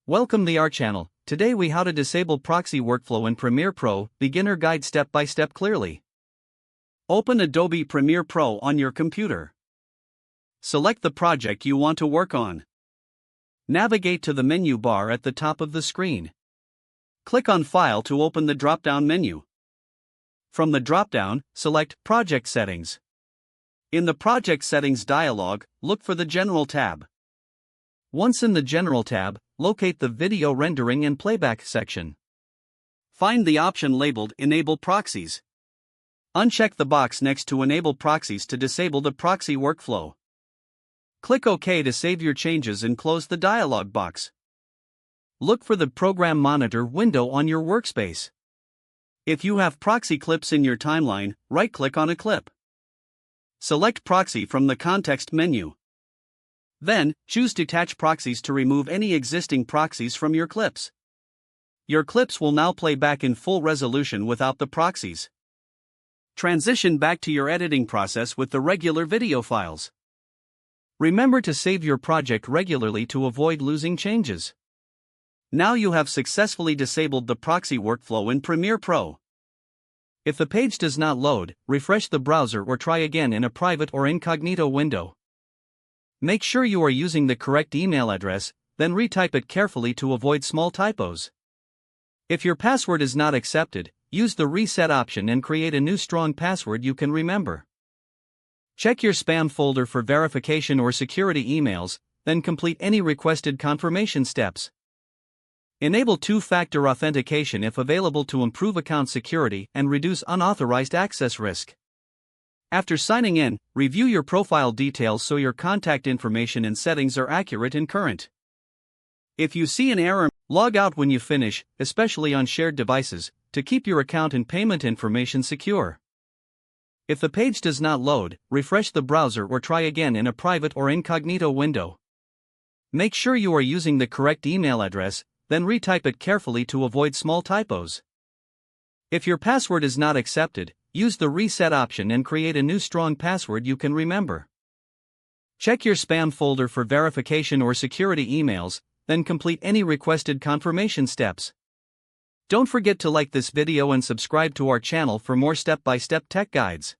Welcome to our channel. Today we how to disable proxy workflow in Premiere Pro, beginner guide step by step clearly. Open Adobe Premiere Pro on your computer. Select the project you want to work on. Navigate to the menu bar at the top of the screen. Click on File to open the drop-down menu. From the drop-down, select Project Settings. In the Project Settings dialog, look for the General tab. Once in the General tab, locate the Video Rendering and Playback section. Find the option labeled Enable Proxies. Uncheck the box next to Enable Proxies to disable the proxy workflow. Click OK to save your changes and close the dialog box. Look for the Program Monitor window on your workspace. If you have proxy clips in your timeline, right-click on a clip. Select Proxy from the context menu. Then, choose Detach Proxies to remove any existing proxies from your clips. Your clips will now play back in full resolution without the proxies. Transition back to your editing process with the regular video files. Remember to save your project regularly to avoid losing changes. Now you have successfully disabled the proxy workflow in Premiere Pro. If the page does not load, refresh the browser or try again in a private or incognito window. Make sure you are using the correct email address, then retype it carefully to avoid small typos. If your password is not accepted, use the reset option and create a new strong password you can remember. Check your spam folder for verification or security emails, then complete any requested confirmation steps. Enable two-factor authentication if available to improve account security and reduce unauthorized access risk. After signing in, review your profile details so your contact information and settings are accurate and current. If you see an error, log out when you finish, especially on shared devices, to keep your account and payment information secure. If the page does not load, refresh the browser or try again in a private or incognito window. Make sure you are using the correct email address, then retype it carefully to avoid small typos. If your password is not accepted, use the reset option and create a new strong password you can remember. Check your spam folder for verification or security emails, then complete any requested confirmation steps. Don't forget to like this video and subscribe to our channel for more step-by-step tech guides.